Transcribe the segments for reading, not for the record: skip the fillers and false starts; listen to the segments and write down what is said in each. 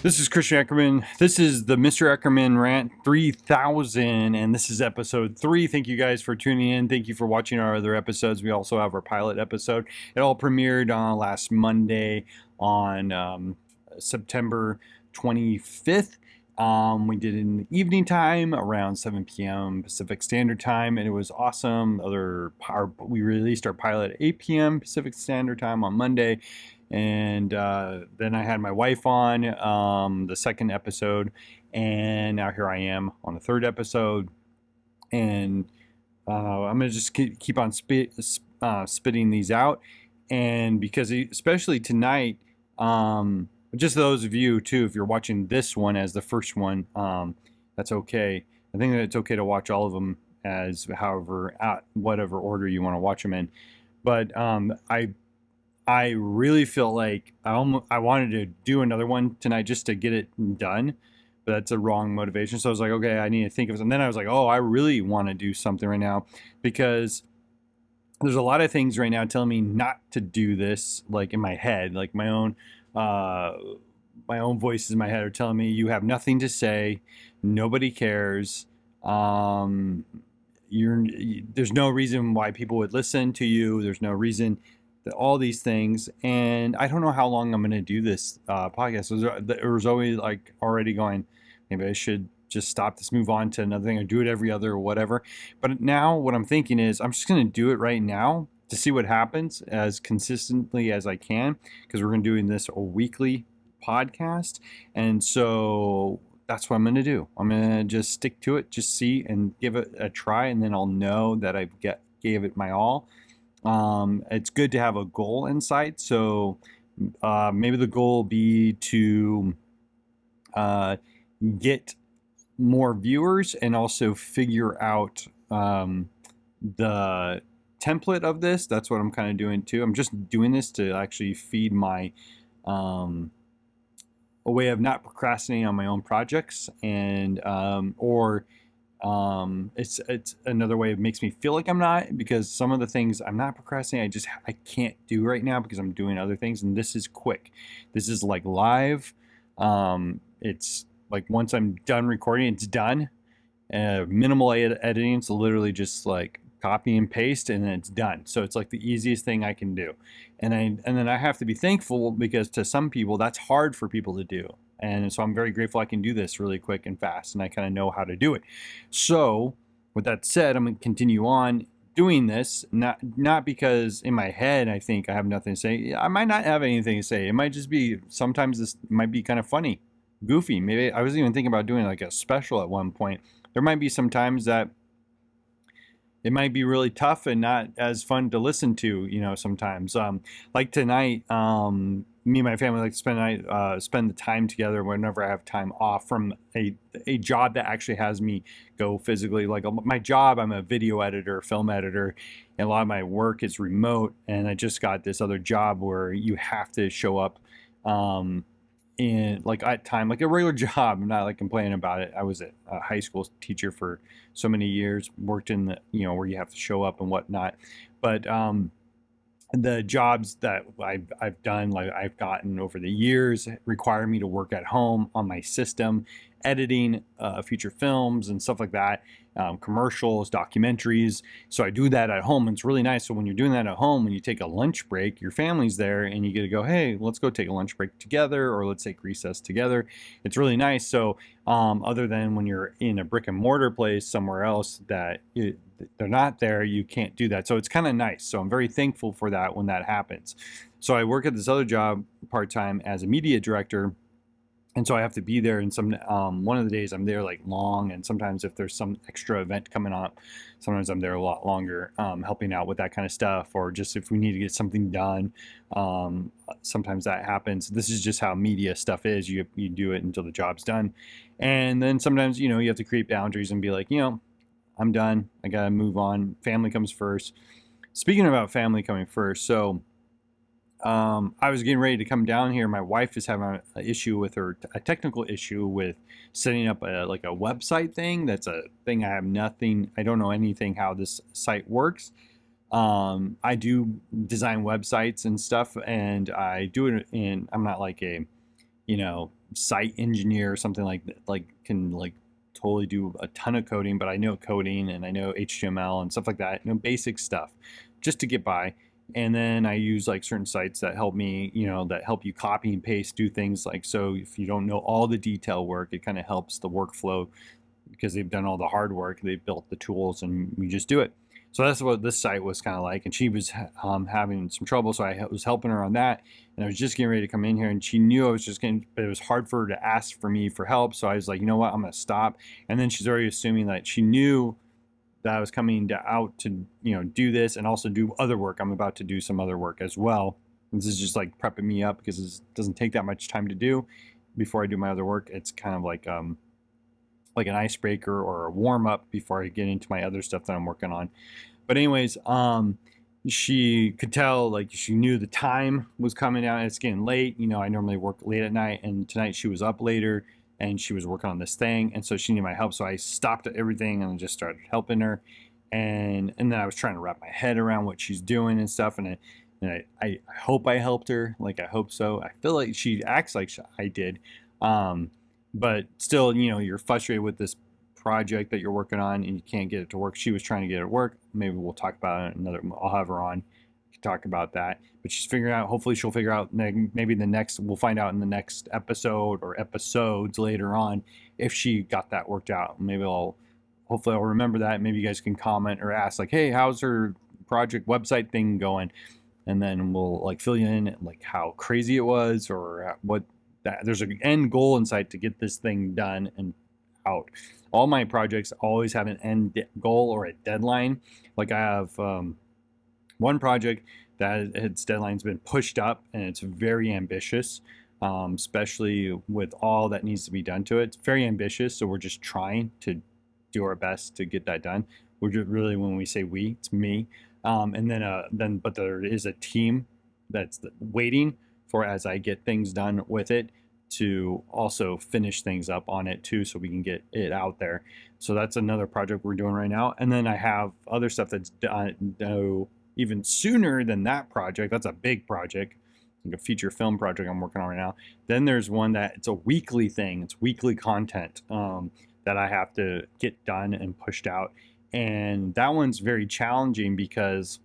This is Christian Ackerman. This is the Mr. Ackerman Rant 3000, and this is episode 3. Thank you guys for tuning in. Thank you for watching our other episodes. We also have our pilot episode. It all premiered last Monday on September 25th. We did it in the evening time around 7 p.m. Pacific Standard Time, and it was awesome. We released our pilot at 8 p.m. Pacific Standard Time on Monday. And then I had my wife on the second episode, and now here I am on the third episode. And I'm gonna just keep on spitting these out, and because especially tonight, just those of you too, if you're watching this one as the first one, that's okay. I think that it's okay to watch all of them as whatever order you want to watch them in. But I really feel like I wanted to do another one tonight just to get it done, but that's a wrong motivation. So I was like, okay, I need to think of something. Then I was like, oh, I really want to do something right now, because there's a lot of things right now telling me not to do this, like in my head, like uh, my own voices in my head are telling me you have nothing to say, nobody cares. There's no reason why people would listen to you. There's no reason, all these things. And I don't know how long I'm going to do this podcast. It was always like already going, maybe I should just stop this, move on to another thing, or do it every other or whatever. But now what I'm thinking is I'm just going to do it right now to see what happens as consistently as I can, because we're going to be doing this a weekly podcast. And so that's what I'm going to do. I'm going to just stick to it, just see and give it a try, and then I'll know that gave it my all. It's good to have a goal in sight. So maybe the goal will be to get more viewers, and also figure out the template of this. That's what I'm kind of doing too. I'm just doing this to actually feed my a way of not procrastinating on my own projects, and it's another way. It makes me feel like I'm not, because some of the things I'm not procrastinating, I can't do right now because I'm doing other things. And this is quick. This is like live. It's like once I'm done recording, it's done. Minimal editing. It's literally just like copy and paste, and then it's done. So it's like the easiest thing I can do. And then I have to be thankful, because to some people that's hard for people to do. And so I'm very grateful I can do this really quick and fast, and I kind of know how to do it. So with that said, I'm going to continue on doing this, not because in my head I think I have nothing to say. I might not have anything to say. It might just be, sometimes this might be kind of funny, goofy. Maybe I was even thinking about doing like a special at one point. There might be some times that it might be really tough and not as fun to listen to, sometimes. Like tonight, me and my family like to spend the time together whenever I have time off from a job that actually has me go physically. Like my job, I'm a video editor, film editor, and a lot of my work is remote. And I just got this other job where you have to show up in like at time, like a regular job. I'm not like complaining about it. I was a high school teacher for so many years, worked in the, where you have to show up and whatnot. But the jobs that I've done, like I've gotten over the years, require me to work at home on my system, editing feature films and stuff like that, commercials, documentaries. So I do that at home, and it's really nice. So when you're doing that at home, when you take a lunch break, your family's there, and you get to go, hey, let's go take a lunch break together, or let's take recess together. It's really nice. So other than when you're in a brick and mortar place somewhere else that they're not there, you can't do that. So it's kind of nice. So I'm very thankful for that when that happens. So I work at this other job part-time as a media director, and so I have to be there. And one of the days I'm there like long, and sometimes if there's some extra event coming up, sometimes I'm there a lot longer, helping out with that kind of stuff, or just if we need to get something done. Sometimes that happens. This is just how media stuff is. You do it until the job's done, and then sometimes you have to create boundaries and be like, I'm done. I gotta move on. Family comes first. Speaking about family coming first, so I was getting ready to come down here. My wife is having a technical issue with setting up a website thing. That's a thing I don't know anything how this site works. I do design websites and stuff, and I do it I'm not like a site engineer or something like that, like can like totally do a ton of coding, but I know coding and I know HTML and stuff like that, basic stuff just to get by. And then I use like certain sites that help me, that help you copy and paste, do things like, so if you don't know all the detail work, it kind of helps the workflow because they've done all the hard work. They've built the tools and we just do it. So that's what this site was kind of like. And she was having some trouble. So I was helping her on that. And I was just getting ready to come in here and she knew I was just getting, but it was hard for her to ask for me for help. So I was like, you know what, I'm going to stop. And then she's already assuming that she knew that I was coming out to, do this and also do other work. I'm about to do some other work as well. This is just like prepping me up because it doesn't take that much time to do before I do my other work. It's kind of like an icebreaker or a warm up before I get into my other stuff that I'm working on. But anyways, she could tell, like she knew the time was coming out. It's getting late. I normally work late at night, and tonight she was up later and she was working on this thing, and so she needed my help. So I stopped everything and just started helping her. And then I was trying to wrap my head around what she's doing and stuff. And I hope I helped her. Like I hope so. I feel like she acts like I did. But still, you're frustrated with this project that you're working on and you can't get it to work. She was trying to get it to work. Maybe we'll talk about it I'll have her on to talk about that. But she's figuring out, hopefully she'll figure out maybe we'll find out in the next episode or episodes later on if she got that worked out. Hopefully I'll remember that. Maybe you guys can comment or ask like, hey, how's her project website thing going? And then we'll like fill you in like how crazy it was or what that there's an end goal in sight to get this thing done and out. All my projects always have an end goal or a deadline. Like I have one project that its deadline's been pushed up and it's very ambitious, especially with all that needs to be done to it. It's very ambitious, so we're just trying to do our best to get that done. We're just really, when we say we, it's me. But there is a team that's waiting for as I get things done with it to also finish things up on it too, so we can get it out there. So that's another project we're doing right now. And then I have other stuff that's done even sooner than that project. That's a big project, like a feature film project I'm working on right now. Then there's one that it's a weekly thing. It's weekly content that I have to get done and pushed out. And that one's very challenging because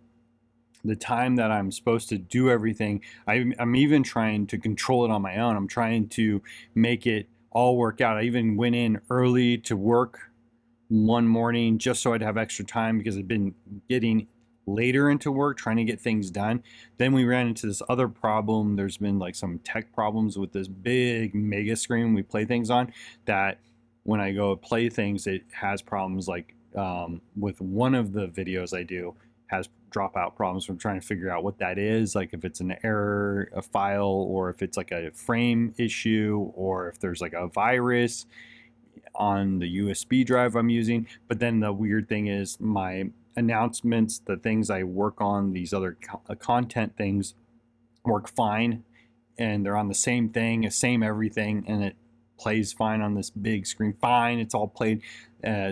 the time that I'm supposed to do everything, I'm even trying to control it on my own. I'm trying to make it all work out. I even went in early to work one morning just so I'd have extra time because I'd been getting later into work trying to get things done. Then we ran into this other problem. There's been like some tech problems with this big mega screen we play things on, that when I go play things, it has problems like with one of the videos I do has dropout problems. I'm trying to figure out what that is, like if it's an error, a file, or if it's like a frame issue, or if there's like a virus on the USB drive I'm using. But then the weird thing is my announcements, the things I work on, these other content things work fine, and they're on the same thing, same everything, and it plays fine on this big screen. Fine, it's all played.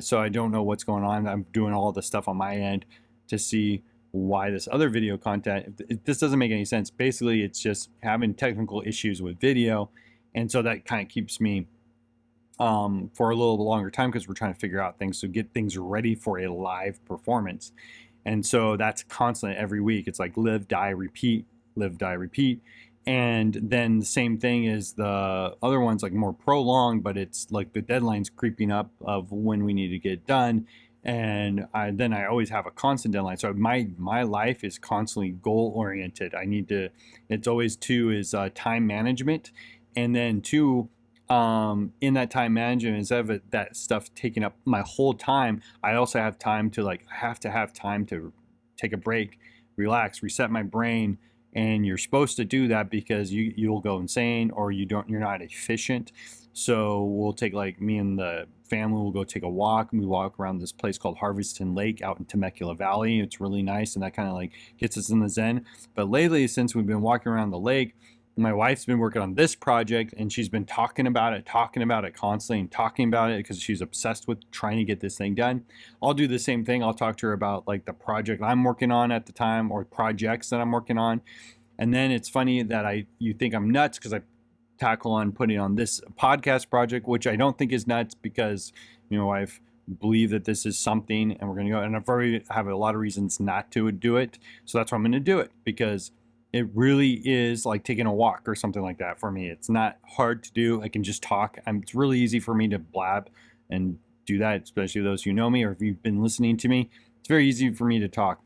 So I don't know what's going on. I'm doing all the stuff on my end to see why this other video content, this doesn't make any sense. Basically, it's just having technical issues with video. And so that kind of keeps me for a little longer time because we're trying to figure out things to get things ready for a live performance. And so that's constant every week. It's like live, die, repeat, live, die, repeat. And then the same thing is the other one's like more prolonged, but it's like the deadline's creeping up of when we need to get it done. And I always have a constant deadline. So my life is constantly goal oriented. It's always two is time management. And then two, in that time management, instead of that stuff taking up my whole time, I also have time to I have to have time to take a break, relax, reset my brain. And you're supposed to do that because you'll go insane or you're not efficient. So we'll take, like, me and the family will go take a walk, and we walk around this place called Harveston Lake out in Temecula Valley. It's really nice, and that kind of like gets us in the zen. But lately, since we've been walking around the lake, my wife's been working on this project, and she's been talking about it constantly, and talking about it because she's obsessed with trying to get this thing done. I'll do the same thing. I'll talk to her about like the project I'm working on at the time or projects that I'm working on. And then it's funny that you think I'm nuts because I tackle on putting on this podcast project, which I don't think is nuts because, you know, I've believe that this is something and we're going to go, and I've already have a lot of reasons not to do it. So that's why I'm going to do it, because it really is like taking a walk or something like that for me. It's not hard to do. I can just talk. It's really easy for me to blab and do that, especially those who know me or if you've been listening to me. It's very easy for me to talk.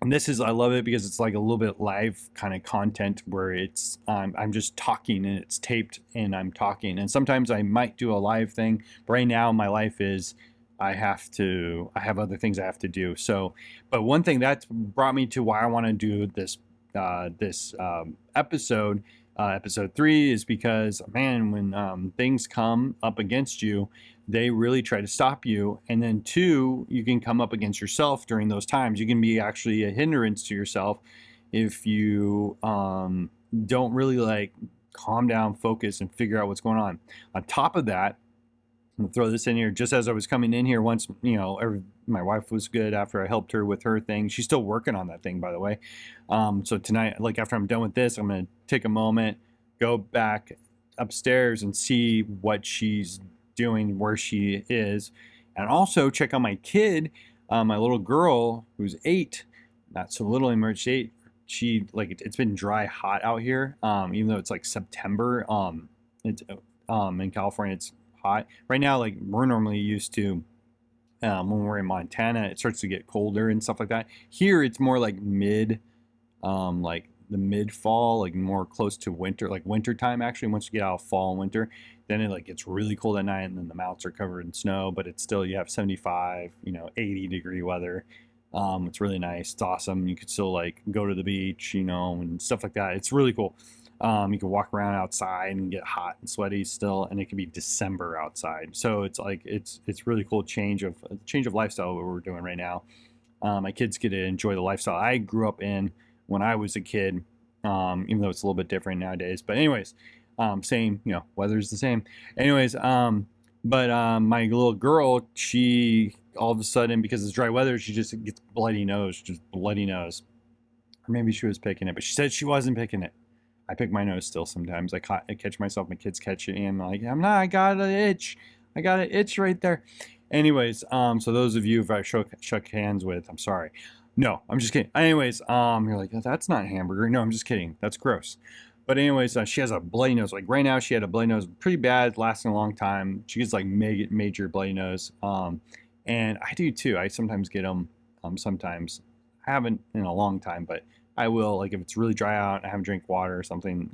And this is, I love it because it's like a little bit live kind of content where it's, I'm just talking and it's taped and I'm talking. And sometimes I might do a live thing, but right now my life is, I have other things I have to do. So, but one thing that's brought me to why I want to do this, episode, episode 3, is because, man, when things come up against you, they really try to stop you. And then 2, you can come up against yourself during those times. You can be actually a hindrance to yourself if you don't really like calm down, focus, and figure out what's going on. On top of that, I'm gonna throw this in here. Just as I was coming in here, once, you know, my wife was good after I helped her with her thing. She's still working on that thing, by the way. So tonight, like after I'm done with this, I'm gonna take a moment, go back upstairs and see what she's doing, where she is, and also check on my kid, my little girl who's 8, not so little anymore. She's 8. She, like, it's been dry hot out here, even though it's like September. It's in California, it's hot right now. Like, we're normally used to, when we're in Montana, it starts to get colder and stuff like that. Here it's more like like the mid fall, like more close to winter, like winter time actually. Once you get out of fall and winter, then it like gets really cold at night, and then the mountains are covered in snow, but it's still, you have 75, 80-degree weather. It's really nice. It's awesome. You could still like go to the beach, and stuff like that. It's really cool. You can walk around outside and get hot and sweaty still, and it can be December outside. So it's like, it's really cool change of lifestyle what we're doing right now. My kids get to enjoy the lifestyle I grew up in when I was a kid, even though it's a little bit different nowadays. But anyways, same, weather's the same. Anyways, but my little girl, she all of a sudden, because it's dry weather, she just gets bloody nose. Or maybe she was picking it, but she said she wasn't picking it. I pick my nose still sometimes. I catch myself, my kids catch it, and I'm like, I'm not, I got an itch. I got an itch right there. Anyways, so those of you if I shook hands with, I'm sorry. No, I'm just kidding. Anyways, you're like, that's not hamburger. No, I'm just kidding. That's gross. But anyways, she has a bloody nose. Like right now, she had a bloody nose, pretty bad, lasting a long time. She gets like major bloody nose. And I do too. I sometimes get them. Sometimes I haven't in a long time, but I will. Like if it's really dry out, I haven't drank water or something.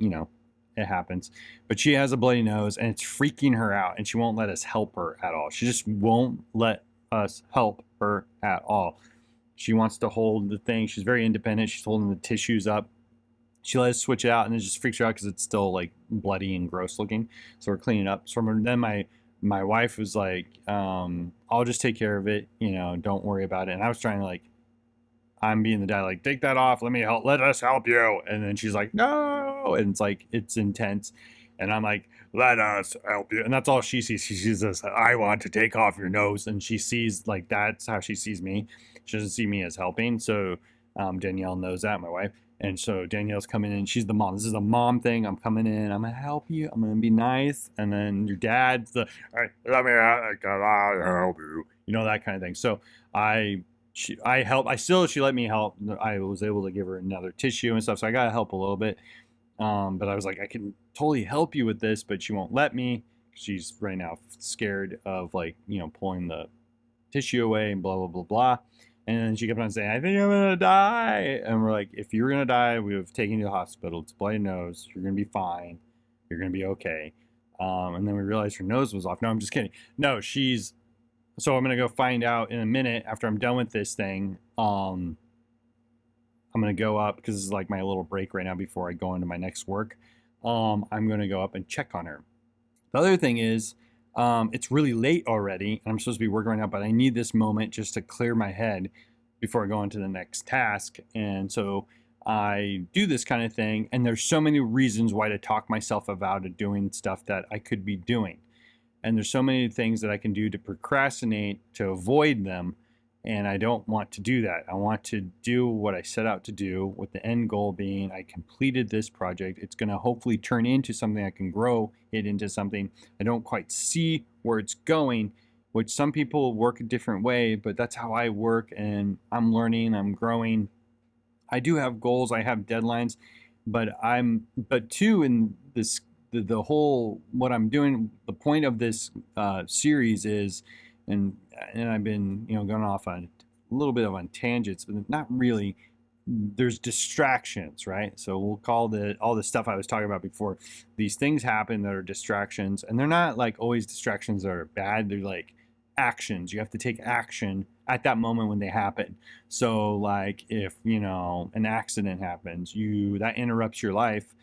It happens. But she has a bloody nose, and it's freaking her out, and she won't let us help her at all. She just won't let us help her at all. She wants to hold the thing. She's very independent. She's holding the tissues up. She let us switch it out, and it just freaks her out because it's still like bloody and gross looking. So we're cleaning it up. So then my wife was like, I'll just take care of it. Don't worry about it. And I was trying to like, I'm being the dad, like, take that off. Let us help you. And then she's like, no. And it's like, it's intense. And I'm like, let us help you. And that's all she sees. She sees this, I want to take off your nose. And she sees, like, that's how she sees me. She doesn't see me as helping. So Danielle knows that, my wife. And so Danielle's coming in. She's the mom. This is a mom thing. I'm coming in. I'm going to help you. I'm going to be nice. And then your dad's the, all right, let me help you. That kind of thing. So she let me help. I was able to give her another tissue and stuff. So I got to help a little bit. But I was like, I can totally help you with this, but she won't let me. She's right now scared of like, pulling the tissue away and blah, blah, blah, blah. And then she kept on saying, I think I'm going to die. And we're like, if you're going to die, we have taken you to the hospital. It's a bloody nose. You're going to be fine. You're going to be okay. And then we realized her nose was off. No, I'm just kidding. No, so I'm going to go find out in a minute after I'm done with this thing. I'm going to go up because this is like my little break right now before I go into my next work. I'm going to go up and check on her. The other thing is, it's really late already, and I'm supposed to be working right now, but I need this moment just to clear my head before I go into the next task. And so I do this kind of thing, and there's so many reasons why to talk myself out of doing stuff that I could be doing. And there's so many things that I can do to procrastinate, to avoid them. And I don't want to do that. I want to do what I set out to do, with the end goal being I completed this project. It's going to hopefully turn into something. I can grow it into something. I don't quite see where it's going, which some people work a different way, but that's how I work, and I'm learning, I'm growing. I do have goals, I have deadlines, but too, in this, the whole, what I'm doing, the point of this series is, and I've been, going off on a little bit on tangents, but not really. There's distractions, right? So we'll call all the stuff I was talking about before. These things happen that are distractions, and they're not like always distractions that are bad. They're like actions. You have to take action at that moment when they happen. So like if, an accident happens, that interrupts your life.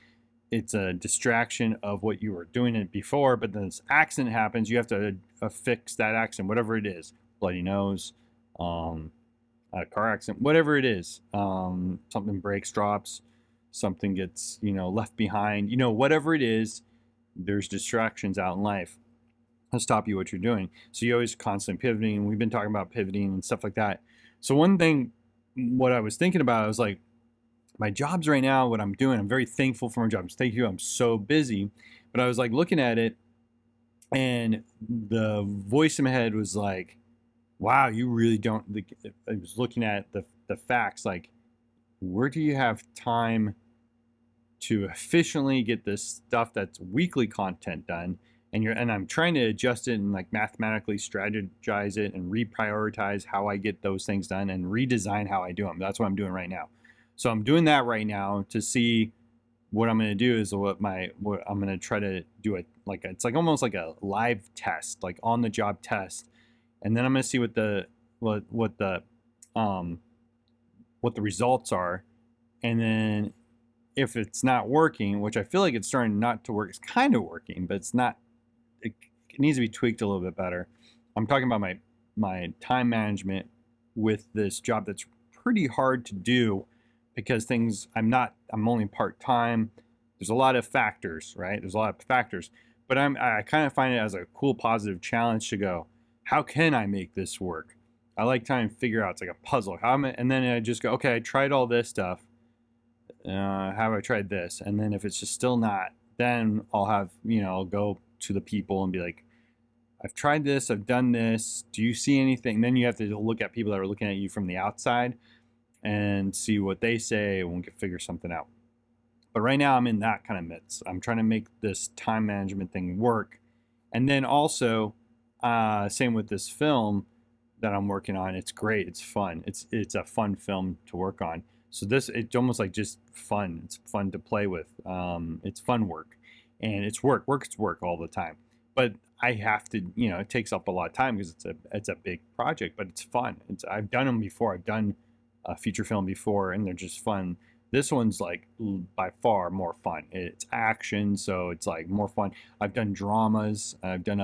It's a distraction of what you were doing it before, but then this accident happens, you have to fix that accident, whatever it is. Bloody nose, a car accident, whatever it is. Something breaks, drops, something gets, left behind, whatever it is. There's distractions out in life to stop you what you're doing. So you're always constantly pivoting. We've been talking about pivoting and stuff like that. So one thing, what I was thinking about, I was like, my jobs right now, what I'm doing, I'm very thankful for my jobs. Thank you. I'm so busy. But I was like looking at it, and the voice in my head was like, wow, you really don't. I was looking at the facts, like, where do you have time to efficiently get this stuff that's weekly content done? And I'm trying to adjust it and like mathematically strategize it and reprioritize how I get those things done and redesign how I do them. That's what I'm doing right now. So I'm doing that right now to see what I'm going to do is what I'm going to try to do it like, it's like almost like a live test, like on the job test. And then I'm going to see what the results are. And then if it's not working, which I feel like it's starting not to work, it's kind of working, but it's not, it needs to be tweaked a little bit better. I'm talking about my time management with this job that's pretty hard to do because I'm only part-time. There's a lot of factors, right? There's a lot of factors, but I kind of find it as a cool, positive challenge to go, how can I make this work? I like trying to figure out, it's like a puzzle. And then I just go, okay, I tried all this stuff. Have I tried this? And then if it's just still not, then I'll have, I'll go to the people and be like, I've tried this, I've done this. Do you see anything? Then you have to look at people that are looking at you from the outside and see what they say, and we can figure something out. But right now I'm in that kind of midst. I'm trying to make this time management thing work. And then also, same with this film that I'm working on. It's great. It's fun. It's a fun film to work on. So it's almost like just fun. It's fun to play with. It's fun work, and it's work. Work's work all the time. But I have to, it takes up a lot of time because it's a big project. But it's fun. I've done them before. I've done a feature film before, and they're just fun. This one's like by far more fun. It's action, so it's like more fun. I've done dramas. I've done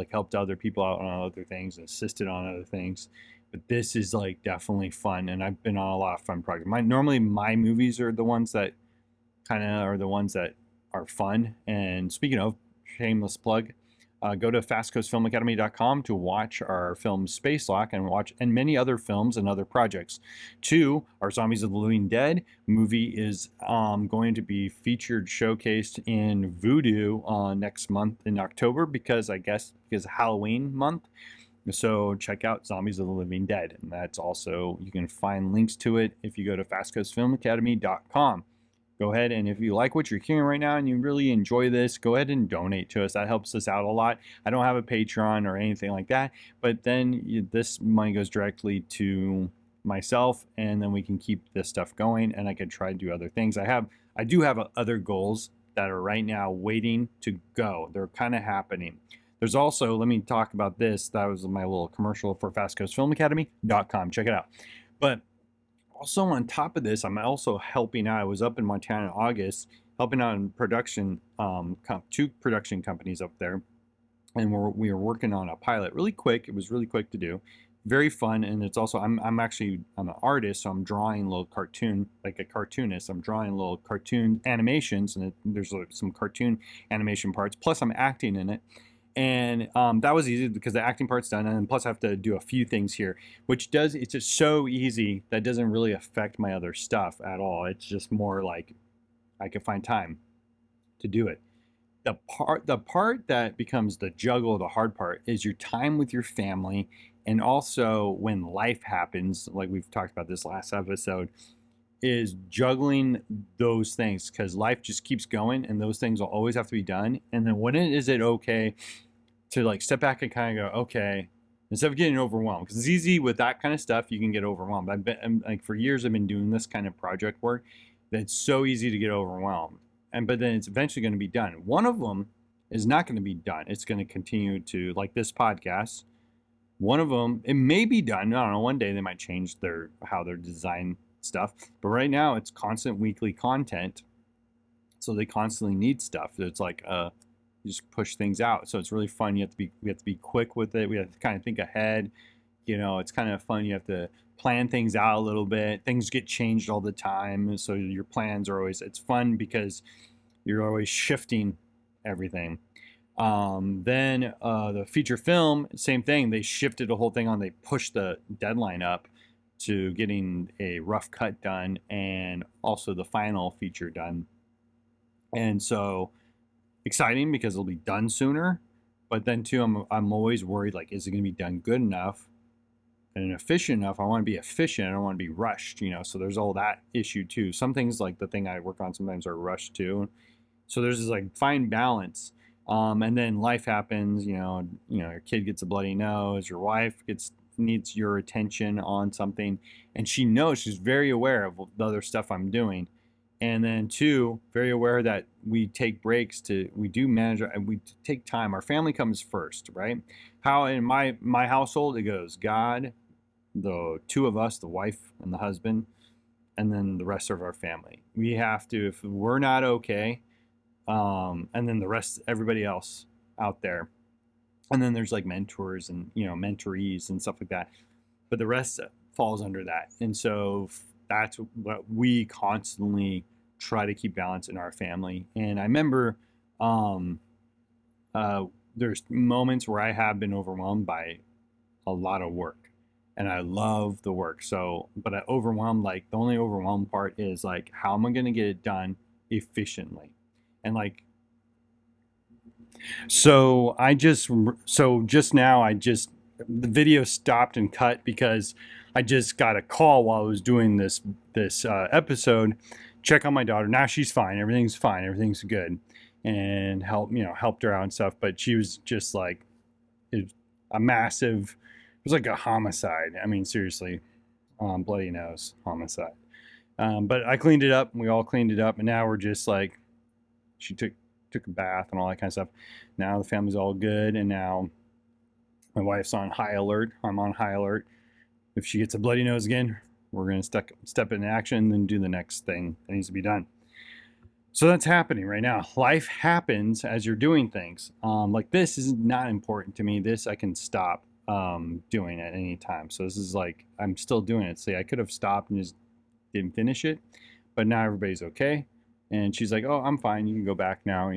helped other people out on other things, assisted on other things. But this is like definitely fun, and I've been on a lot of fun projects. Normally my movies are the ones that are fun. And speaking of, shameless plug, go to fastcoastfilmacademy.com to watch our film Space Lock and many other films and other projects. 2, our Zombies of the Living Dead movie is going to be featured, showcased in Voodoo next month in October because Halloween month. So check out Zombies of the Living Dead. And that's also, you can find links to it if you go to fastcoastfilmacademy.com. Go ahead, and if you like what you're hearing right now and you really enjoy this, go ahead and donate to us. That helps us out a lot. I don't have a Patreon or anything like that, but then this money goes directly to myself, and then we can keep this stuff going, and I can try to do other things. I do have other goals that are right now waiting to go. They're kind of happening. There's also, let me talk about this. That was my little commercial for fastcoastfilmacademy.com. Check it out. But also on top of this, I'm also helping out. I was up in Montana in August, helping out in production, 2 production companies up there. And we were working on a pilot really quick. It was really quick to do. Very fun. And it's also, I'm an artist, so I'm drawing a little cartoon, like a cartoonist. I'm drawing little cartoon animations, and there's some cartoon animation parts. Plus I'm acting in it. And that was easy because the acting part's done, and then plus I have to do a few things here, which does, it's just so easy that doesn't really affect my other stuff at all. It's just more like I can find time to do it. The part that becomes the juggle, the hard part, is your time with your family, and also when life happens, like we've talked about this last episode, is juggling those things, because life just keeps going and those things will always have to be done. And then when is it okay to like step back and kind of go, okay, instead of getting overwhelmed, because it's easy with that kind of stuff, you can get overwhelmed. Like for years I've been doing this kind of project work that's so easy to get overwhelmed, but then it's eventually going to be done. One of them is not going to be done. It's going to continue to, like this podcast. One of them, it may be done. I don't know. One day they might change how they're design stuff, but right now it's constant weekly content, so they constantly need stuff. It's like you just push things out, so it's really fun. We have to be quick with it. We have to kind of think ahead. It's kind of fun. You have to plan things out a little bit. Things get changed all the time, so your plans are always, it's fun because you're always shifting everything. Then the feature film, same thing. They shifted the whole thing on. They pushed the deadline up to getting a rough cut done and also the final feature done. And so exciting because it'll be done sooner. But then too, I'm always worried, like, is it going to be done good enough and efficient enough? I want to be efficient. I don't want to be rushed, So there's all that issue too. Some things, like the thing I work on, sometimes are rushed too. So there's this like fine balance. And then life happens, your kid gets a bloody nose, your wife needs your attention on something, and she knows, she's very aware of the other stuff I'm doing. And then two, very aware that we take breaks, we do manage, and we take time. Our family comes first, right? How in my household, it goes God, the two of us, the wife and the husband, and then the rest of our family. We have to, if we're not okay, and then the rest, everybody else out there. And then there's like mentors and, mentorees and stuff like that. But the rest falls under that. And so that's what we constantly try to keep balance in our family. And I remember there's moments where I have been overwhelmed by a lot of work. And I love the work. But I overwhelmed, like the only overwhelmed part is like, how am I going to get it done efficiently? And like, so just now, the video stopped and cut because I just got a call while I was doing this episode. Check on my daughter. Now she's fine. Everything's fine. Everything's good. And helped her out and stuff. But she was just like, it was like a homicide. I mean, seriously, bloody nose homicide. But I cleaned it up. We all cleaned it up. And now we're just like, she took a bath and all that kind of stuff. Now the family's all good, and now my wife's on high alert. I'm on high alert. If she gets a bloody nose again, we're going to step into action and do the next thing that needs to be done. So that's happening right now. Life happens as you're doing things. Like this is not important to me. This I can stop doing at any time. So this is like, I'm still doing it. See, I could have stopped and just didn't finish it, but now everybody's okay. And she's like, oh, I'm fine. You can go back now.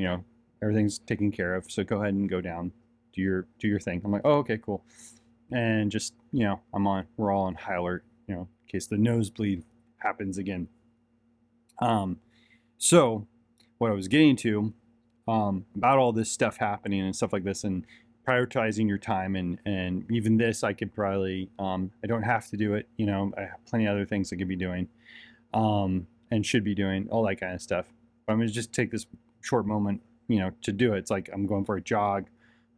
Everything's taken care of. So go ahead and go down, do your thing. I'm like, oh, okay, cool. And just, we're all on high alert, in case the nosebleed happens again. So what I was getting to, about all this stuff happening and stuff like this, and prioritizing your time, and even this, I could probably, I don't have to do it. I have plenty of other things I could be doing. And should be doing all that kind of stuff. But I'm going to just take this short moment, to do it. It's like I'm going for a jog,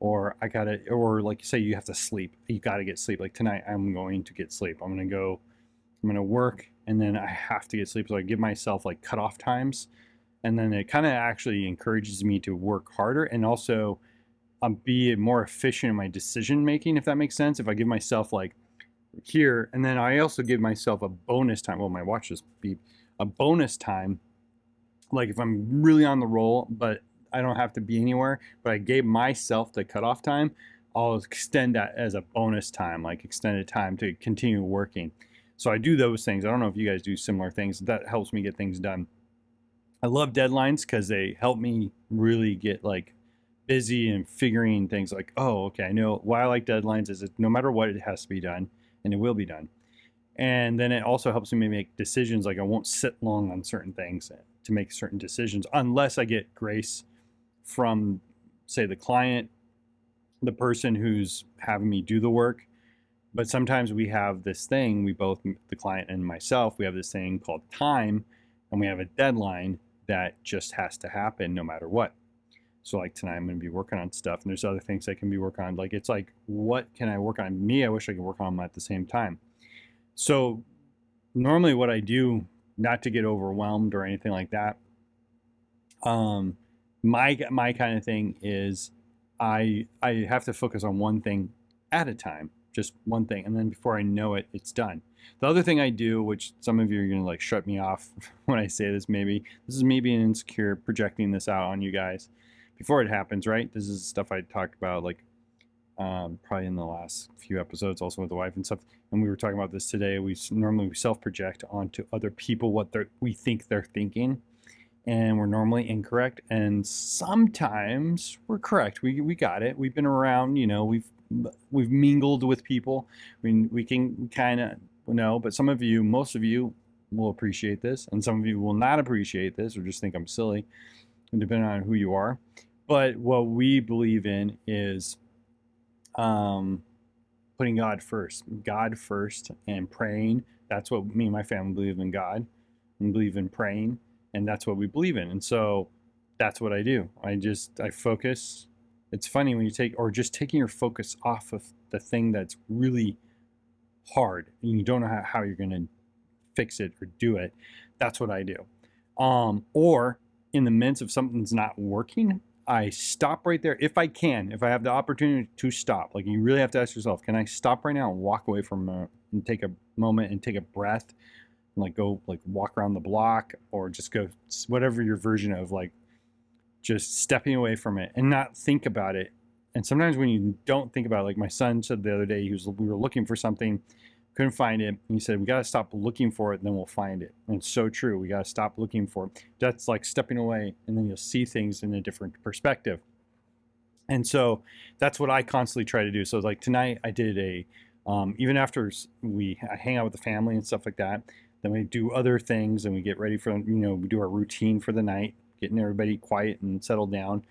or like you say, you have to sleep. You got to get sleep. Like tonight, I'm going to get sleep. I'm going to work, and then I have to get sleep. So I give myself like cutoff times, and then it kind of actually encourages me to work harder, and also be more efficient in my decision making, if that makes sense. If I give myself like here, and then I also give myself a bonus time. Well, my watch just beep. A bonus time, like if I'm really on the roll, but I don't have to be anywhere, but I gave myself the cutoff time, I'll extend that as a bonus time, like extended time to continue working. So I do those things. I don't know if you guys do similar things. That helps me get things done. I love deadlines because they help me really get like busy and figuring things like, oh, okay, I know why I like deadlines is no matter what, it has to be done, and it will be done. And then it also helps me make decisions. Like I won't sit long on certain things to make certain decisions unless I get grace from, say, the client, the person who's having me do the work. But sometimes we have this thing, we both, the client and myself, we have this thing called time, and we have a deadline that just has to happen no matter what. So like tonight I'm going to be working on stuff, and there's other things I can be working on. Like it's like, what can I work on? Me, I wish I could work on them at the same time. So normally what I do, not to get overwhelmed or anything like that, my kind of thing is I have to focus on one thing at a time, just one thing, and then before I know it, it's done. The other thing I do, which some of you are gonna like shut me off when I say this, maybe this is me being insecure, projecting this out on you guys before it happens, right? This is stuff I talked about like probably in the last few episodes, also with the wife and stuff. And we were talking about this today. We normally self-project onto other people what we think they're thinking, and we're normally incorrect. And sometimes we're correct. We got it. We've been around. We've mingled with people. I mean, we can kind of know. But some of you, most of you, will appreciate this, and some of you will not appreciate this or just think I'm silly, depending on who you are. But what we believe in is putting God first, and praying. That's what me and my family believe in, God, and believe in praying, and that's what we believe in. And so that's what I do. I focus. It's funny when you just taking your focus off of the thing that's really hard and you don't know how you're going to fix it or do it. That's what I do. Or in the midst of something's not working, I stop right there if I can. If I have the opportunity to stop, like you really have to ask yourself, can I stop right now and walk away from and take a moment and take a breath and like go like walk around the block, or just go whatever your version of like just stepping away from it and not think about it. And sometimes when you don't think about it, like my son said the other day, we were looking for something, couldn't find it, and he said we got to stop looking for it and then we'll find it. And it's so true. We got to stop looking for it. That's like stepping away, and then you'll see things in a different perspective. And so that's what I constantly try to do. So like tonight I did even after I hang out with the family and stuff like that, then we do other things and we get ready for, we do our routine for the night, getting everybody quiet and settled down.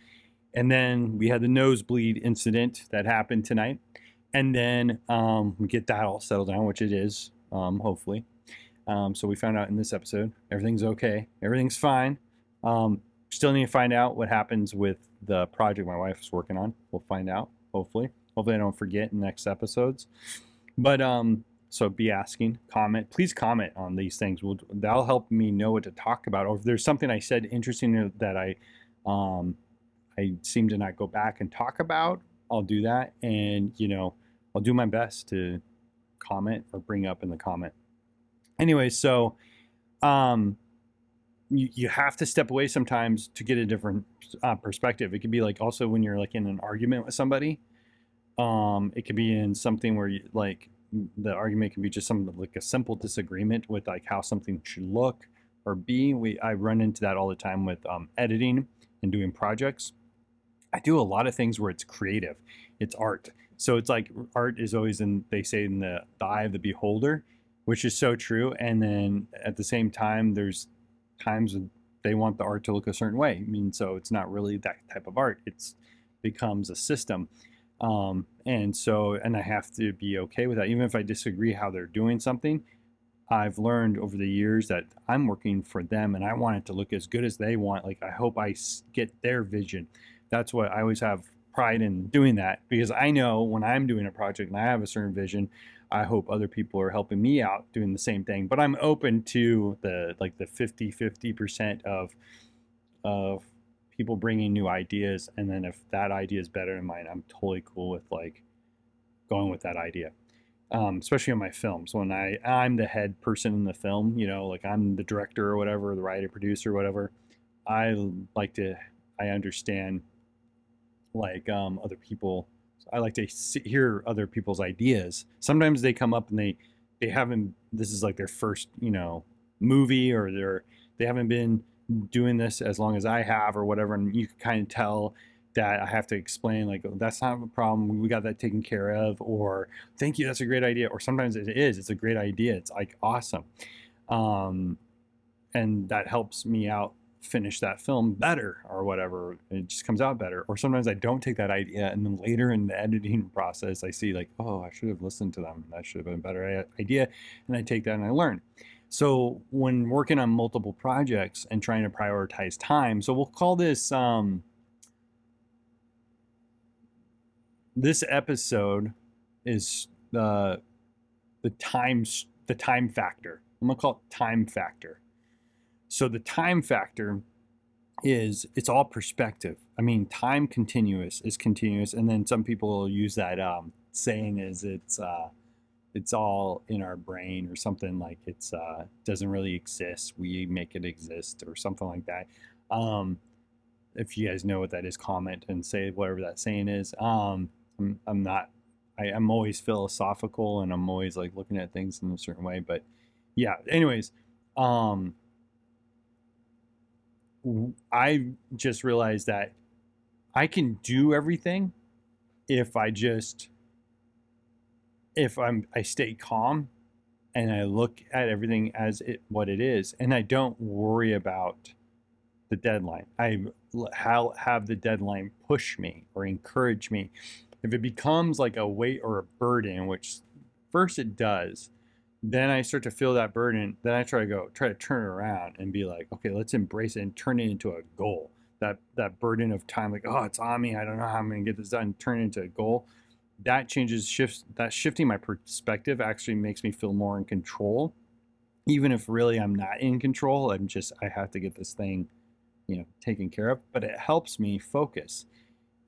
And then we had the nosebleed incident that happened tonight. And then we get that all settled down, which it is, hopefully. So we found out in this episode, everything's okay. Everything's fine. Still need to find out what happens with the project my wife is working on. We'll find out, hopefully. Hopefully I don't forget in next episodes. But so be asking, comment. Please comment on these things. That'll help me know what to talk about. Or if there's something I said interesting that I seem to not go back and talk about, I'll do that. And, I'll do my best to comment or bring up in the comment. Anyway, so you have to step away sometimes to get a different perspective. It could be like also when you're like in an argument with somebody. It could be in something where the argument can be just something like a simple disagreement with like how something should look or be. I run into that all the time with editing and doing projects. I do a lot of things where it's creative. It's art. So it's like art is always they say in the eye of the beholder, which is so true. And then at the same time, there's times when they want the art to look a certain way. I mean, so it's not really that type of art. It's becomes a system. And I have to be okay with that. Even if I disagree how they're doing something, I've learned over the years that I'm working for them and I want it to look as good as they want. Like, I hope I get their vision. That's what I always have pride in doing, that because I know when I'm doing a project and I have a certain vision, I hope other people are helping me out doing the same thing. But I'm open to the 50% of people bringing new ideas. And then if that idea is better than mine, I'm totally cool with like going with that idea. Especially on my films, when I'm the head person in the film, like I'm the director or whatever, the writer, producer, or whatever. I understand like other people. I like to hear other people's ideas. Sometimes they come up and they haven't. This is like their first movie, or they haven't been doing this as long as I have or whatever, and you can kind of tell that I have to explain, like, oh, that's not a problem, we got that taken care of, or thank you, that's a great idea. Or sometimes it's a great idea, it's like awesome. um, and that helps me out finish that film better or whatever. It just comes out better. Or sometimes I don't take that idea, and then later in the editing process I see like, oh, I should have listened to them, that should have been a better idea, and I take that and I learn. So when working on multiple projects and trying to prioritize time, so we'll call this episode is the time factor. I'm gonna call it time factor. So the time factor is, it's all perspective. I mean, time continuous is continuous, and then some people use that saying is it's all in our brain, or something like it's doesn't really exist. We make it exist, or something like that. If you guys know what that is, comment and say whatever that saying is. I'm not. I'm always philosophical, and I'm always like looking at things in a certain way. But yeah. Anyways, I just realized that I can do everything if I stay calm and I look at everything as what it is, and I don't worry about the deadline. I have the deadline push me or encourage me. If it becomes like a weight or a burden, which first it does, then I start to feel that burden. Then I try to turn it around and be like, okay, let's embrace it and turn it into a goal. That burden of time, like, oh, it's on me, I don't know how I'm going to get this done, turn it into a goal. That shifting my perspective actually makes me feel more in control, even if really I'm not in control. I have to get this thing, taken care of. But it helps me focus.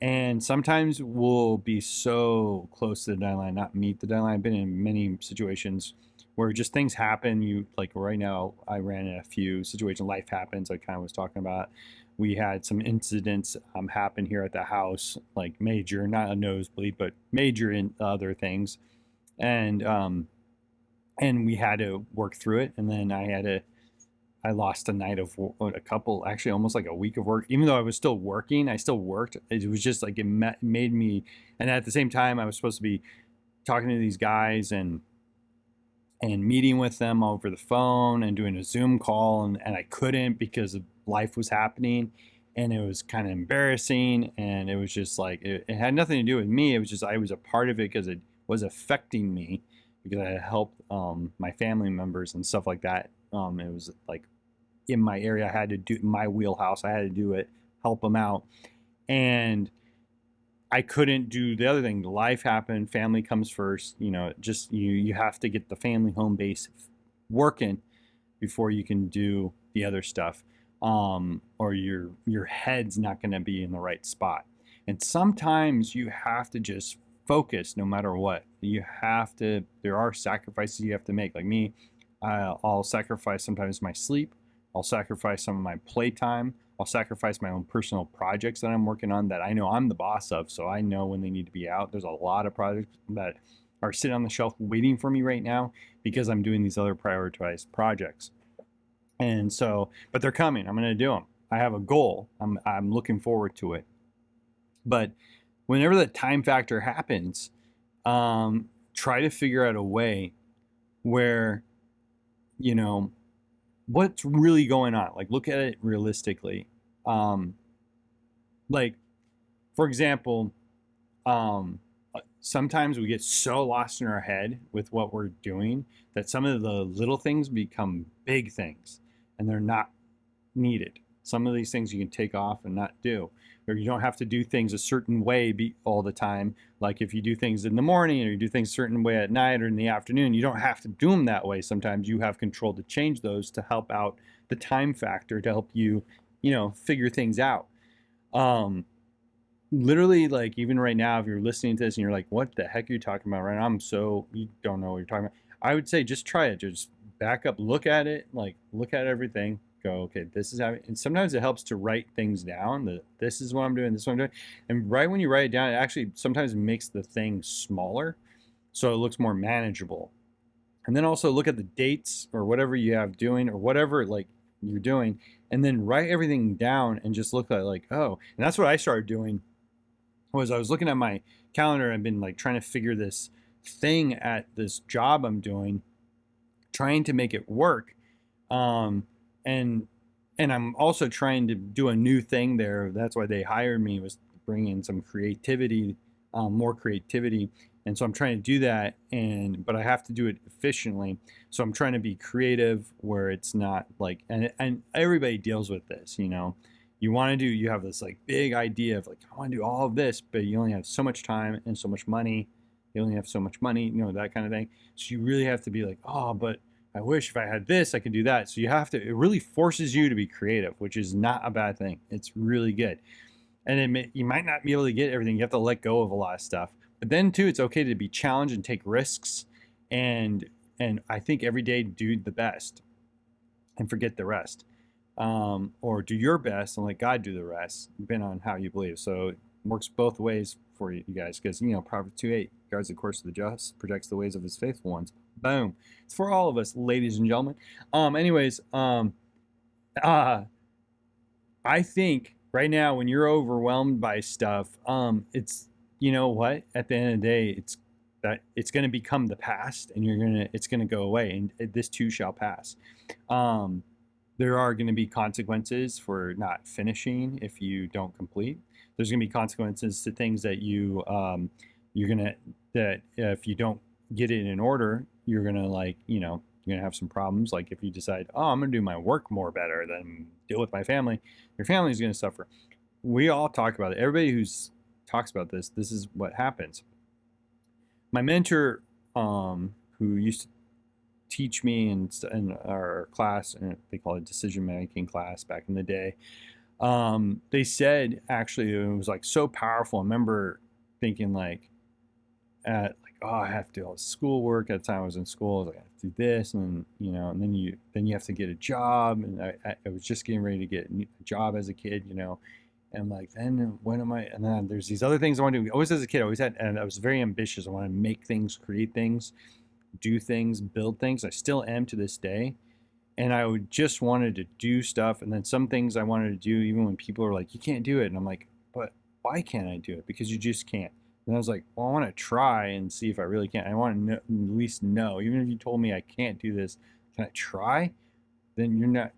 And sometimes we'll be so close to the deadline, not meet the deadline. I've been in many situations where just things happen. You, like right now, I ran in a few situations. Life happens. I kind of was talking about. We had some incidents happen here at the house, like major, not a nosebleed, but major in other things, and we had to work through it. And then I lost a night of a couple, actually almost like a week of work. Even though I was still working, I still worked. It was just like made me, and at the same time, I was supposed to be talking to these guys and meeting with them over the phone and doing a Zoom call, and I couldn't because life was happening, and it was kind of embarrassing, and it was just like it had nothing to do with me. It was just I was a part of it because it was affecting me, because I helped my family members and stuff like that. It was like in my area, I had to do my wheelhouse. I had to do it, help them out, and I couldn't do the other thing. Life happened. Family comes first. Just you have to get the family home base working before you can do the other stuff, or your head's not going to be in the right spot. And sometimes you have to just focus, no matter what. There are sacrifices you have to make. Like me, I'll sacrifice sometimes my sleep. I'll sacrifice some of my playtime. I'll sacrifice my own personal projects that I'm working on that I know I'm the boss of, so I know when they need to be out. There's a lot of projects that are sitting on the shelf waiting for me right now because I'm doing these other prioritized projects. And so, but they're coming. I'm going to do them. I have a goal. I'm looking forward to it. But whenever the time factor happens, try to figure out a way where, what's really going on. Like, look at it realistically. Like, for example, sometimes we get so lost in our head with what we're doing that some of the little things become big things, and they're not needed. Some of these things you can take off and not do, or you don't have to do things a certain way all the time. Like if you do things in the morning, or you do things a certain way at night or in the afternoon, you don't have to do them that way. Sometimes you have control to change those to help out the time factor, to help you, figure things out. Literally, like even right now, if you're listening to this and you're like, what the heck are you talking about right now? You don't know what you're talking about. I would say just try it. Just back up, look at it, like look at everything, go, okay, this is how. And sometimes it helps to write things down. This is what I'm doing, this is what I'm doing. And right when you write it down, it actually sometimes makes the thing smaller, so it looks more manageable. And then also look at the dates or whatever you have doing, or whatever like you're doing, and then write everything down and just look at like, oh. And that's what I started doing was I was looking at my calendar. I've been like trying to figure this thing at this job I'm doing, trying to make it work. Um, and and I'm also trying to do a new thing there. That's why they hired me, was bring in some creativity, more creativity. And so I'm trying to do that, but I have to do it efficiently. So I'm trying to be creative where it's not like, and everybody deals with this, you know. You have this like big idea of like, I want to do all of this, but you only have so much time and so much money. You only have so much money, you know, that kind of thing. So you really have to be like, oh, but I wish if I had this, I could do that. So it really forces you to be creative, which is not a bad thing. It's really good. And you might not be able to get everything. You have to let go of a lot of stuff. But then too, it's okay to be challenged and take risks. And and I think every day do the best and forget the rest. Or do your best and let God do the rest, depending on how you believe. So it works both ways for you guys, because you know Proverbs 2:8 guards the course of the just, protects the ways of his faithful ones. Boom. It's for all of us, ladies and gentlemen. Anyways, uh, I think right now when you're overwhelmed by stuff, it's, you know what? At the end of the day, it's going to become the past, and it's going to go away, and this too shall pass. Um, there are going to be consequences for not finishing if you don't complete. There's going to be consequences to things that you're going to, that if you don't get it in order, you're going to, like, you know, you're going to have some problems. Like if you decide, oh, I'm going to do my work more better than deal with my family, your family is going to suffer. We all talk about it. Everybody who's talks about this is what happens. My mentor, who used to teach me in our class, and they call it decision making class back in the day, they said, actually, it was like so powerful. I remember thinking like, oh, I have to do all this schoolwork. At the time I was in school, I was like, I have to do this, and then, you know, and then you have to get a job, and I was just getting ready to get a job as a kid, you know, and I'm like, then when am I? And then there's these other things I want to do. Always as a kid, I always had, and I was very ambitious. I want to make things, create things, do things, build things. I still am to this day. And I would just wanted to do stuff. And then some things I wanted to do, even when people are like, you can't do it. And I'm like, but why can't I do it? Because you just can't. And I was like, well, I want to try and see if I really can. I want to know, at least know, even if you told me I can't do this, can I try? Then you're not.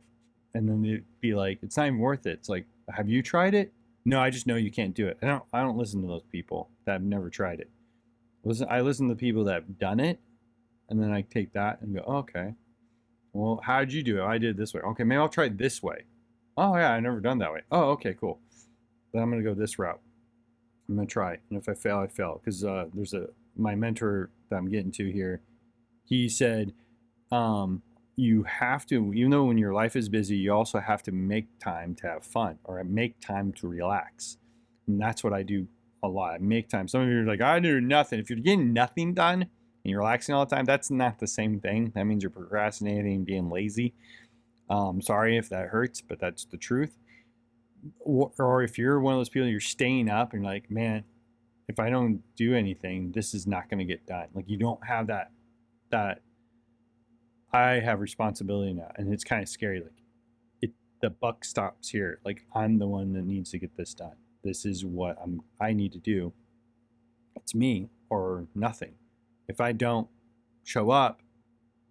And then it'd be like, it's not even worth it. It's like, have you tried it? No, I just know you can't do it. I don't listen to those people that have never tried it. I listen to the people that have done it, and then I take that and go, oh, okay, well, how did you do it? I did it this way. Okay, maybe I'll try it this way. Oh yeah, I never done that way. Oh, okay, cool. Then I'm gonna go this route. I'm gonna try it, and if I fail, I fail. Because there's my mentor that I'm getting to here. He said, you have to, even though when your life is busy, you also have to make time to have fun, or make time to relax. And that's what I do a lot. I make time. Some of you are like, I do nothing. If you're getting nothing done and you're relaxing all the time, that's not the same thing. That means you're procrastinating and being lazy. Sorry if that hurts, but that's the truth. Or if you're one of those people, you're staying up and you're like, man, if I don't do anything, this is not going to get done. Like you don't have that I have responsibility now, and it's kind of scary. Like the buck stops here. Like I'm the one that needs to get this done. This is what I need to do. It's me or nothing. If I don't show up,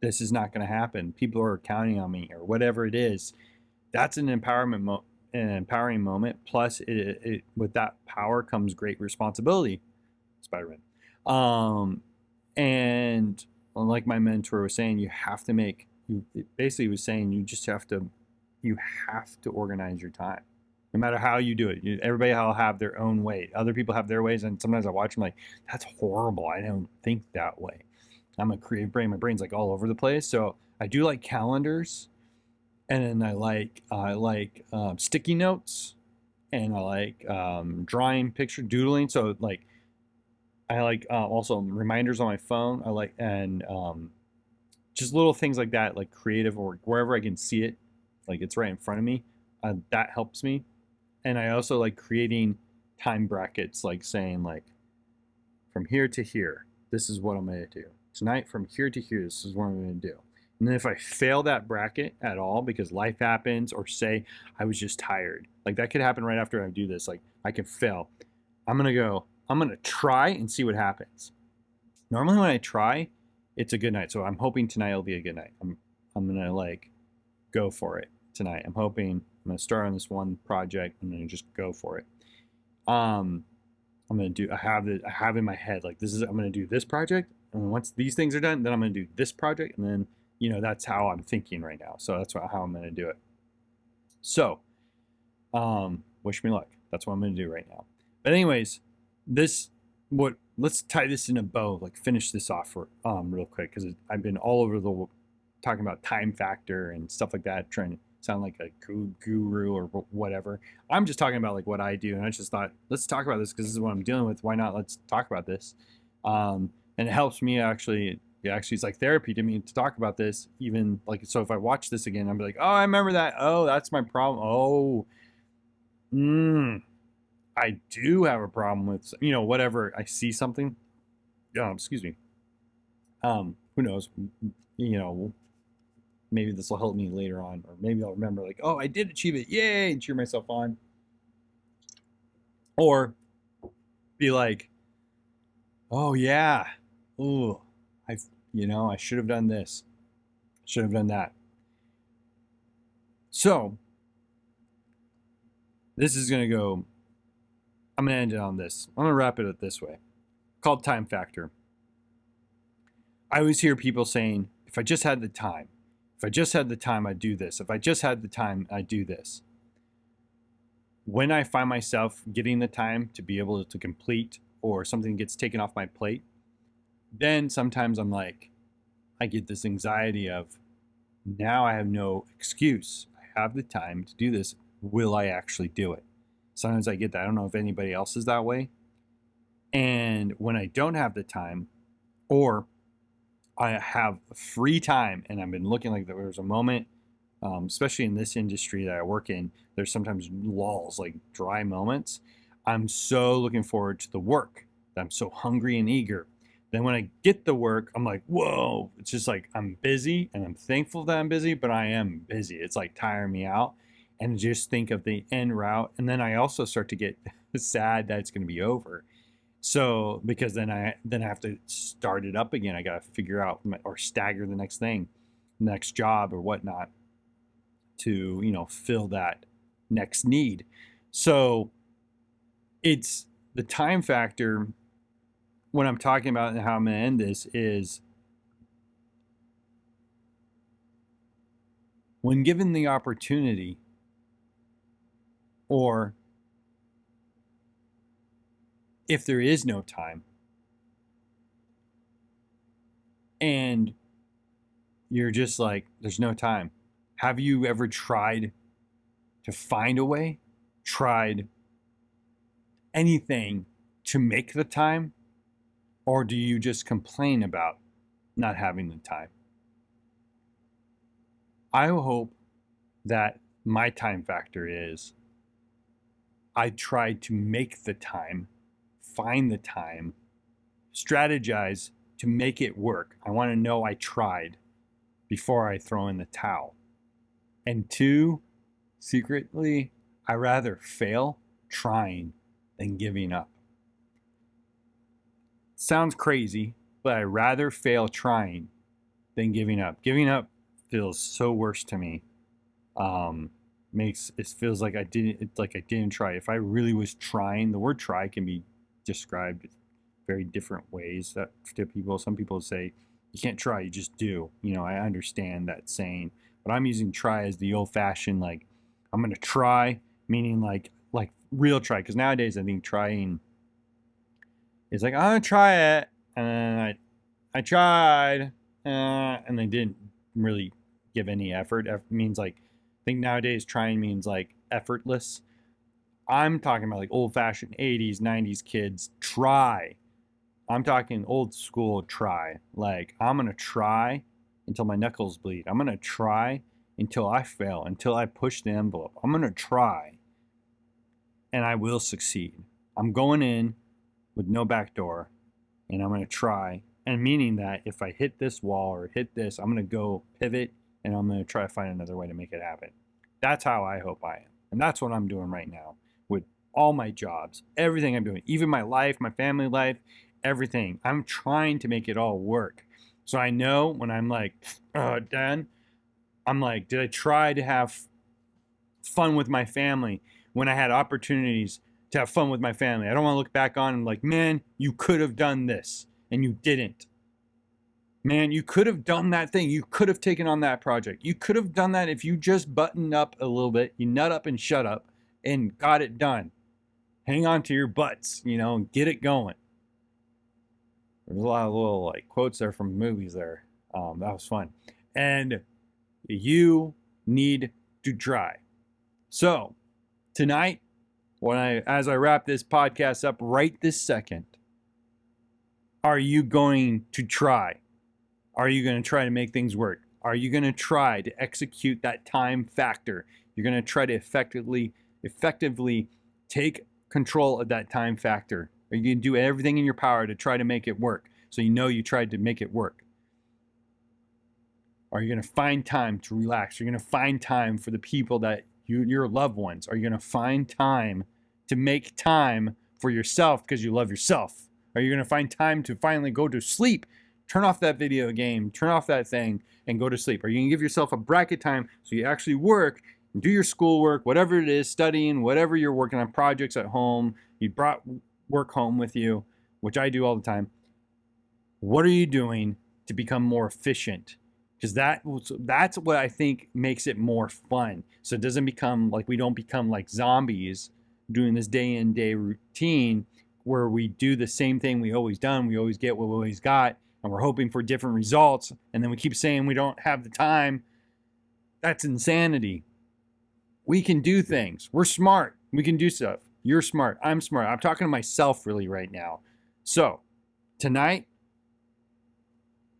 this is not going to happen. People are counting on me, or whatever it is. That's an an empowering moment. Plus, with that power comes great responsibility. Spider-Man. And like my mentor was saying, you have to make. It basically was saying you have to organize your time, no matter how you do it. Everybody will have their own way. Other people have their ways, and sometimes I watch them like, that's horrible. I don't think that way. I'm a creative brain. My brain's like all over the place. So I do like calendars, and then I like sticky notes, and I like drawing, picture doodling. So like I like also reminders on my phone. I like, and just little things like that, like creative, or wherever I can see it, like it's right in front of me. That helps me. And I also like creating time brackets, like saying like from here to here, this is what I'm going to do. Tonight from here to here, this is what I'm going to do. And then if I fail that bracket at all because life happens, or say I was just tired, like that could happen right after I do this. Like I can fail. I'm going to try and see what happens. Normally when I try, it's a good night. So I'm hoping tonight will be a good night. I'm going to like go for it tonight. I'm going to start on this one project. I'm going to just go for it. I'm going to do, I have in my head, like I'm going to do this project. And once these things are done, then I'm going to do this project. And then, that's how I'm thinking right now. So that's how I'm going to do it. So, wish me luck. That's what I'm going to do right now. But anyways, let's tie this in a bow, like finish this off for, real quick. Cause I've been all over talking about time factor and stuff like that, trying to sound like a guru or whatever. I'm just talking about like what I do. And I just thought, let's talk about this because this is what I'm dealing with. Why not? Let's talk about this. And it helps me actually. It's like therapy to me to talk about this. Even like, so if I watch this again, I'm like, oh, I remember that. Oh, that's my problem. Oh, I do have a problem with, whatever. I see something. Excuse me. Who knows? Maybe this will help me later on, or maybe I'll remember like, oh, I did achieve it. Yay. And cheer myself on. Or be like, oh yeah. Ooh, I should have done this. Should have done that. So this is going to go, I'm going to end it on this. I'm going to wrap it up this way. Called time factor. I always hear people saying, if I just had the time, I'd do this. If I just had the time, I'd do this. When I find myself getting the time to be able to complete or something gets taken off my plate, then sometimes I'm like, I get this anxiety of, now I have no excuse. I have the time to do this. Will I actually do it? Sometimes I get that. I don't know if anybody else is that way. And when I don't have the time, or I have free time and I've been looking, like there was a moment, especially in this industry that I work in, there's sometimes lulls, like dry moments. I'm so looking forward to the work. I'm so hungry and eager. Then when I get the work, I'm like, whoa, it's just like I'm busy and I'm thankful that I'm busy, but I am busy. It's like tiring me out. And just think of the end route. And then I also start to get sad that it's going to be over. So because then I have to start it up again. I got to figure out or stagger the next thing, next job or whatnot to, fill that next need. So it's the time factor. What I'm talking about and how I'm going to end this is, when given the opportunity, or if there is no time and you're just like, there's no time. Have you ever tried to find a way, tried anything to make the time? Or do you just complain about not having the time? I hope that my time factor is, I tried to make the time, find the time, strategize to make it work. I want to know I tried before I throw in the towel. And two, secretly, I rather fail trying than giving up. Sounds crazy, but I rather fail trying than giving up. Giving up feels so worse to me. It feels like I didn't try. If I really was trying, the word try can be described very different ways to people. Some people say you can't try, you just do. I understand that saying, but I'm using try as the old-fashioned, like, I'm gonna try, meaning like real try. Because nowadays I think trying is like, I'm gonna try it, and I tried, and they didn't really give any effort. Means like, I think nowadays trying means like effortless. I'm talking about like old-fashioned 80s, 90s kids try. I'm talking old school try. Like, I'm going to try until my knuckles bleed. I'm going to try until I fail, until I push the envelope. I'm going to try, and I will succeed. I'm going in with no back door, and I'm going to try. And meaning that if I hit this wall or hit this, I'm going to go pivot, and I'm going to try to find another way to make it happen. That's how I hope I am. And that's what I'm doing right now with all my jobs, everything I'm doing, even my life, my family life, everything. I'm trying to make it all work. So I know when I'm like, done, I'm like, did I try to have fun with my family when I had opportunities to have fun with my family? I don't want to look back on and like, man, you could have done this and you didn't. Man, you could have done that thing. You could have taken on that project. You could have done that if you just buttoned up a little bit, you nut up and shut up and got it done. Hang on to your butts, and get it going. There's a lot of little like quotes there from movies there. That was fun. And you need to try. So tonight, as I wrap this podcast up right this second, are you going to try? Are you going to try to make things work? Are you going to try to execute that time factor? You're going to try to effectively take control of that time factor. Are you going to do everything in your power to try to make it work so you tried to make it work? Are you going to find time to relax? Are you going to find time for the people that your loved ones? Are you going to find time to make time for yourself because you love yourself? Are you going to find time to finally go to sleep? Turn off that video game, turn off that thing, and go to sleep. Are you going to give yourself a bracket time so you actually work and do your schoolwork, whatever it is, studying, whatever you're working on, projects at home, you brought work home with you, which I do all the time. What are you doing to become more efficient? Because that's what I think makes it more fun. So it doesn't become like we don't become like zombies doing this day in, day routine where we do the same thing we always done. We always get what we always got. And we're hoping for different results, and then we keep saying we don't have the time. That's insanity. We can do things. We're smart. We can do stuff. You're smart. I'm smart. I'm talking to myself really right now. So tonight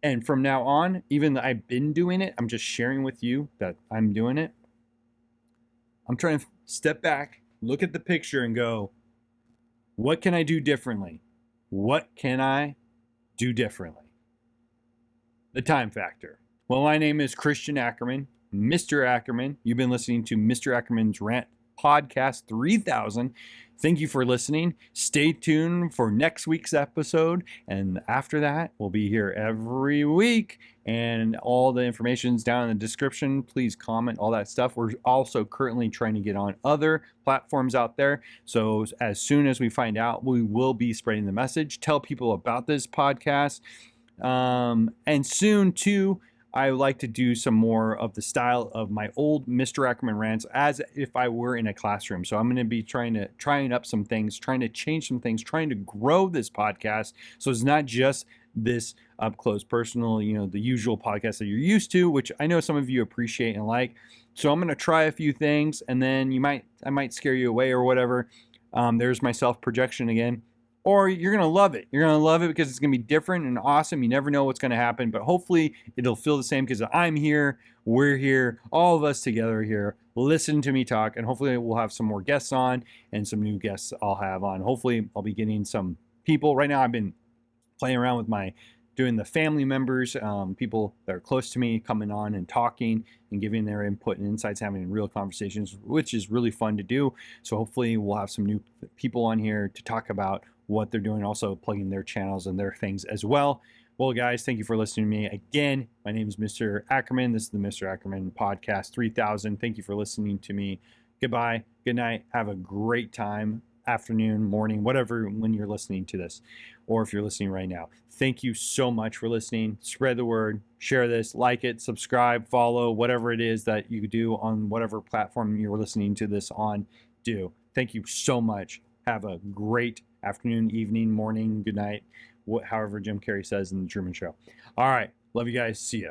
and from now on, even though I've been doing it, I'm just sharing with you that I'm doing it. I'm trying to step back, look at the picture and go, what can I do differently? What can I do differently? The time factor. Well, my name is Christian Ackerman, Mr. Ackerman. You've been listening to Mr. Ackerman's Rant Podcast 3000. Thank you for listening. Stay tuned for next week's episode. And after that, we'll be here every week. And all the information's down in the description. Please comment, all that stuff. We're also currently trying to get on other platforms out there. So as soon as we find out, we will be spreading the message. Tell people about this podcast. And soon too, I like to do some more of the style of my old Mr. Ackerman rants as if I were in a classroom. So I'm going to be trying up some things, trying to change some things, trying to grow this podcast. So it's not just this up close personal, the usual podcast that you're used to, which I know some of you appreciate and like. So I'm going to try a few things and then I might scare you away or whatever. There's my self projection again. Or you're going to love it. You're going to love it because it's going to be different and awesome. You never know what's going to happen, but hopefully it'll feel the same because I'm here, we're here, all of us together here. Listen to me talk, and hopefully we'll have some more guests on and some new guests I'll have on. Hopefully I'll be getting some people. Right now I've been playing around with doing the family members, people that are close to me coming on and talking and giving their input and insights, having real conversations, which is really fun to do. So hopefully we'll have some new people on here to talk about what they're doing, also plugging their channels and their things as well. Well, guys, thank you for listening to me. Again, my name is Mr. Ackerman. This is the Mr. Ackerman Podcast 3000. Thank you for listening to me. Goodbye. Good night. Have a great time, afternoon, morning, whatever, when you're listening to this, or if you're listening right now. Thank you so much for listening. Spread the word, share this, like it, subscribe, follow, whatever it is that you do on whatever platform you're listening to this on, do. Thank you so much. Have a great afternoon, evening, morning, good night, however Jim Carrey says in the Truman Show. All right. Love you guys. See ya.